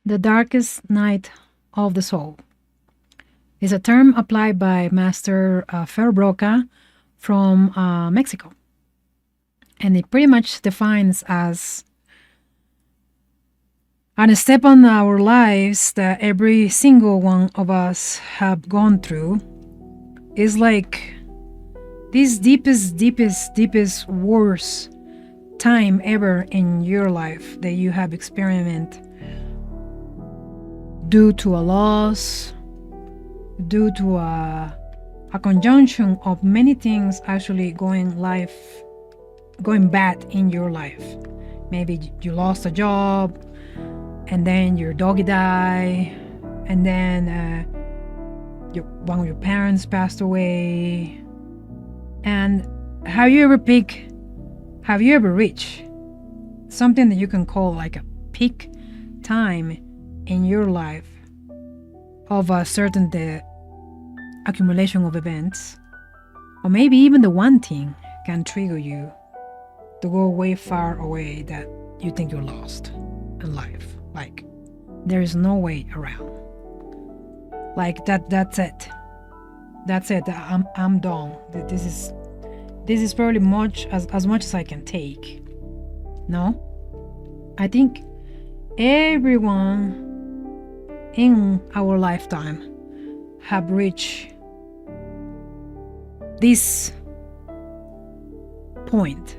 The darkest night of the soul is a term applied by Master Ferbroca from Mexico. And it pretty much defines as a step on our lives that every single one of us have gone through. Is like this deepest, worst time ever in your life that you have experienced due to a loss, due to a conjunction of many things actually going bad in your life. Maybe you lost a job, and then your doggy died, and then one of your parents passed away. And have you ever reached something that you can call like a peak time in your life of a certain accumulation of events? Or maybe even the one thing can trigger you to go way far away that you think you're lost in life. Like there is no way around. Like that's it. That's it. I'm done. This is probably as much as I can take. No? I think everyone in our lifetime have reached this point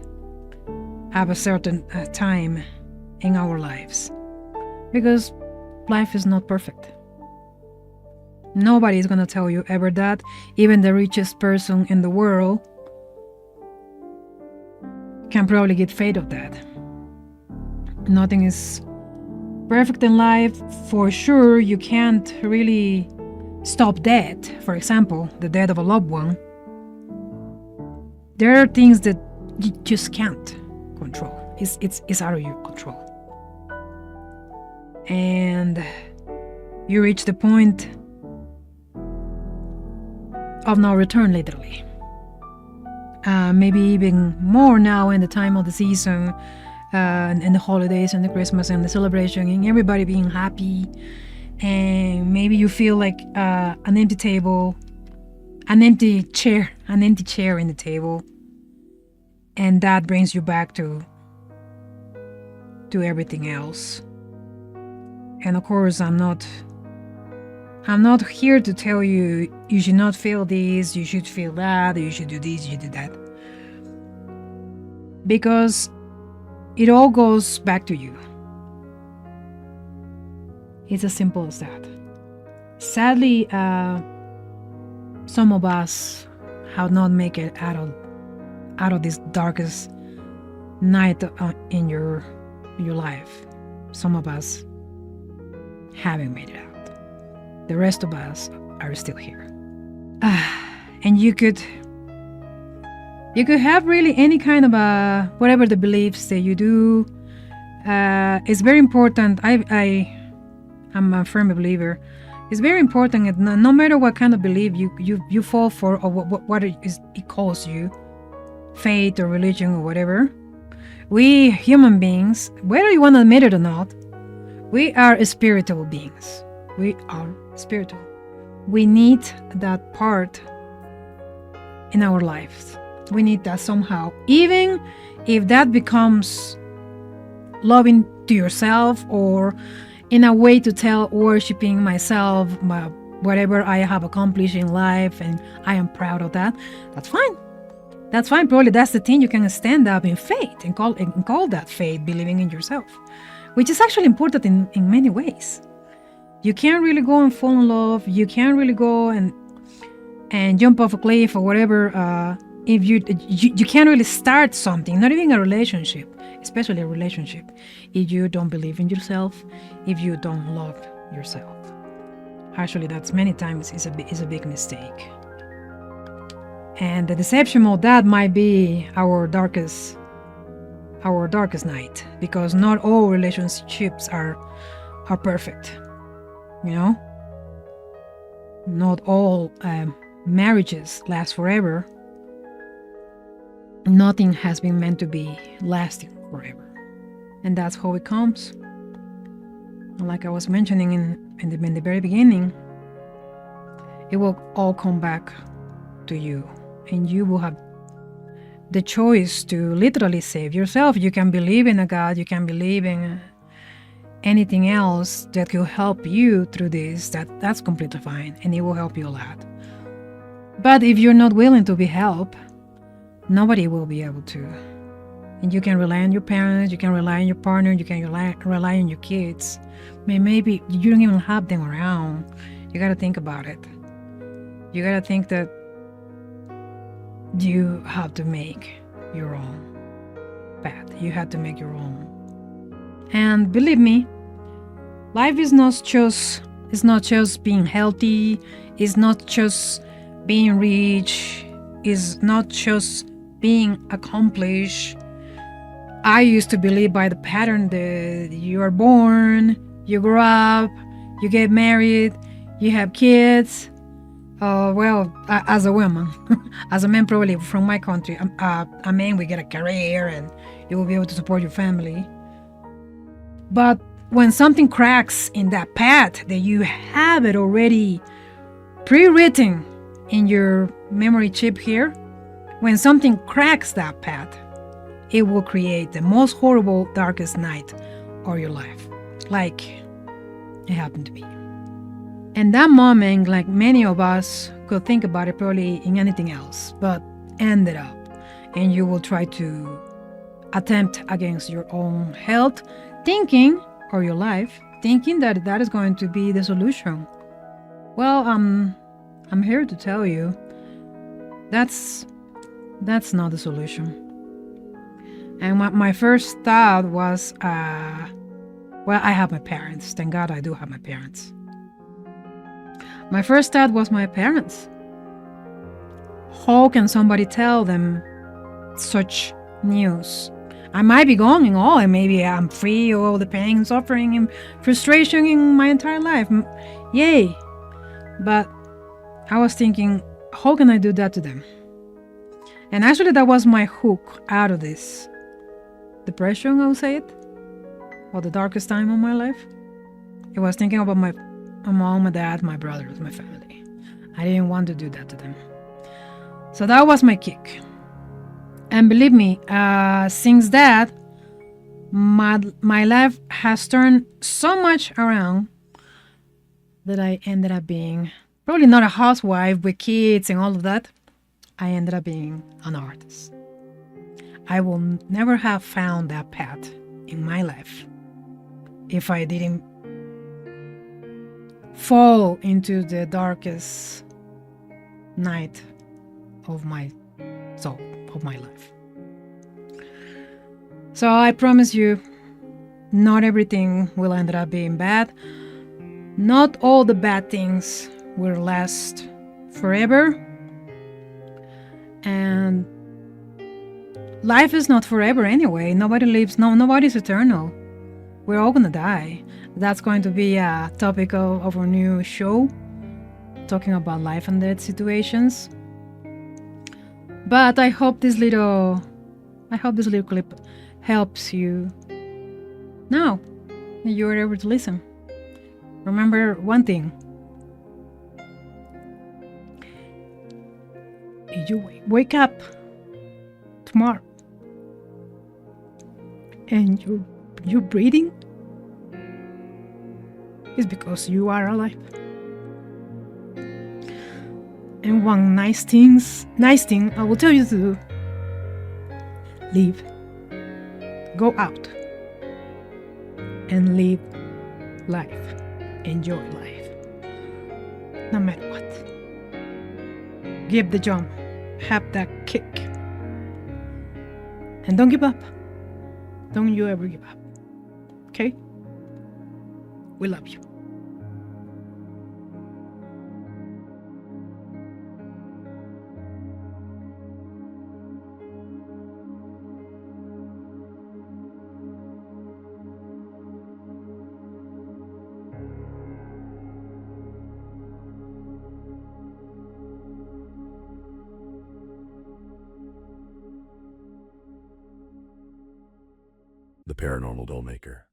at a certain time in our lives, because life is not perfect. Nobody is going to tell you ever that. Even the richest person in the world can probably get fate of that. Nothing is perfect in life. For sure, you can't really stop death. For example, the death of a loved one. There are things that you just can't control. It's out of your control. And you reach the point of no return, literally. Maybe even more now in the time of the season, and the holidays and the Christmas and the celebration and everybody being happy. And maybe you feel like an empty table, an empty chair in the table, and that brings you back to everything else. And of course, I'm not here to tell you should not feel this, you should feel that, you should do this, you should do that. Because it all goes back to you. It's as simple as that. Sadly, some of us have not made it out of this darkest night in your life. Some of us haven't made it out. The rest of us are still here. And you could have really any kind of whatever the beliefs that you do. It's very important. I'm a firm believer. It's very important. No matter what kind of belief you fall for, or what it calls you, faith or religion or whatever. We human beings, whether you want to admit it or not, we are spiritual beings. We are spiritual. We need that part in our lives. We need that somehow. Even if that becomes loving to yourself, or in a way to tell worshiping myself, whatever I have accomplished in life, and I am proud of that. That's fine. That's fine. Probably that's the thing you can stand up in faith and call that faith, believing in yourself, which is actually important in many ways. You can't really go and fall in love. You can't really go and jump off a cliff or whatever. If you can't really start something, not even a relationship, especially a relationship, if you don't believe in yourself, if you don't love yourself. Actually, that's many times is a big mistake. And the deception of that might be our darkest night, because not all relationships are perfect. You know, not all marriages last forever. Nothing has been meant to be lasting forever, and that's how it comes. like I was mentioning in the very beginning, it will all come back to you, and you will have the choice to literally save yourself. You can believe in a God, you can believe in anything else that will help you through this. That's completely fine, and it will help you a lot. But if you're not willing to be helped, nobody will be able to. And you can rely on your parents, you can rely on your partner, you can rely on your kids. Maybe you don't even have them around. You got to think about it. You got to think that you have to make your own path. You have to make your own. And believe me, life is not just being healthy, it's not just being rich, it's not just being accomplished. I used to believe by the pattern that you are born, you grow up, you get married, you have kids. As a woman, as a man, probably from my country, a man will get a career and you will be able to support your family. But when something cracks in that path that you have it already pre-written in your memory chip here, when something cracks that path, it will create the most horrible, darkest night of your life, like it happened to me. And that moment, like many of us could think about it probably in anything else, but ended up, and you will try to attempt against your own health, thinking, or your life, thinking that that is going to be the solution. Well, I'm here to tell you that's not the solution. And my first thought was, I have my parents. Thank God I do have my parents. My first thought was my parents. How can somebody tell them such news? I might be going in all, and maybe I'm free of all the pain, suffering, and frustration in my entire life. Yay! But I was thinking, how can I do that to them? And actually, that was my hook out of this depression, I would say it, or the darkest time of my life. It was thinking about my mom, my dad, my brothers, my family. I didn't want to do that to them. So that was my kick. And believe me, since that, my life has turned so much around that I ended up being probably not a housewife with kids and all of that. I ended up being an artist. I will never have found that path in my life if I didn't fall into the darkest night of my soul, of my life. So I promise you, not everything will end up being bad. Not all the bad things will last forever. And life is not forever anyway. Nobody lives, nobody's eternal. We're all gonna die. That's going to be a topic of our new show, talking about life and death situations. But I hope this little clip helps you now. You're able to listen. Remember one thing. If you wake up tomorrow and you're breathing, it's because you are alive. And one nice thing I will tell you to do: live, go out, and live life. Enjoy life, no matter what. Give the jump, have that kick, and don't give up. Don't you ever give up. Okay? We love you. The Paranormal Dollmaker.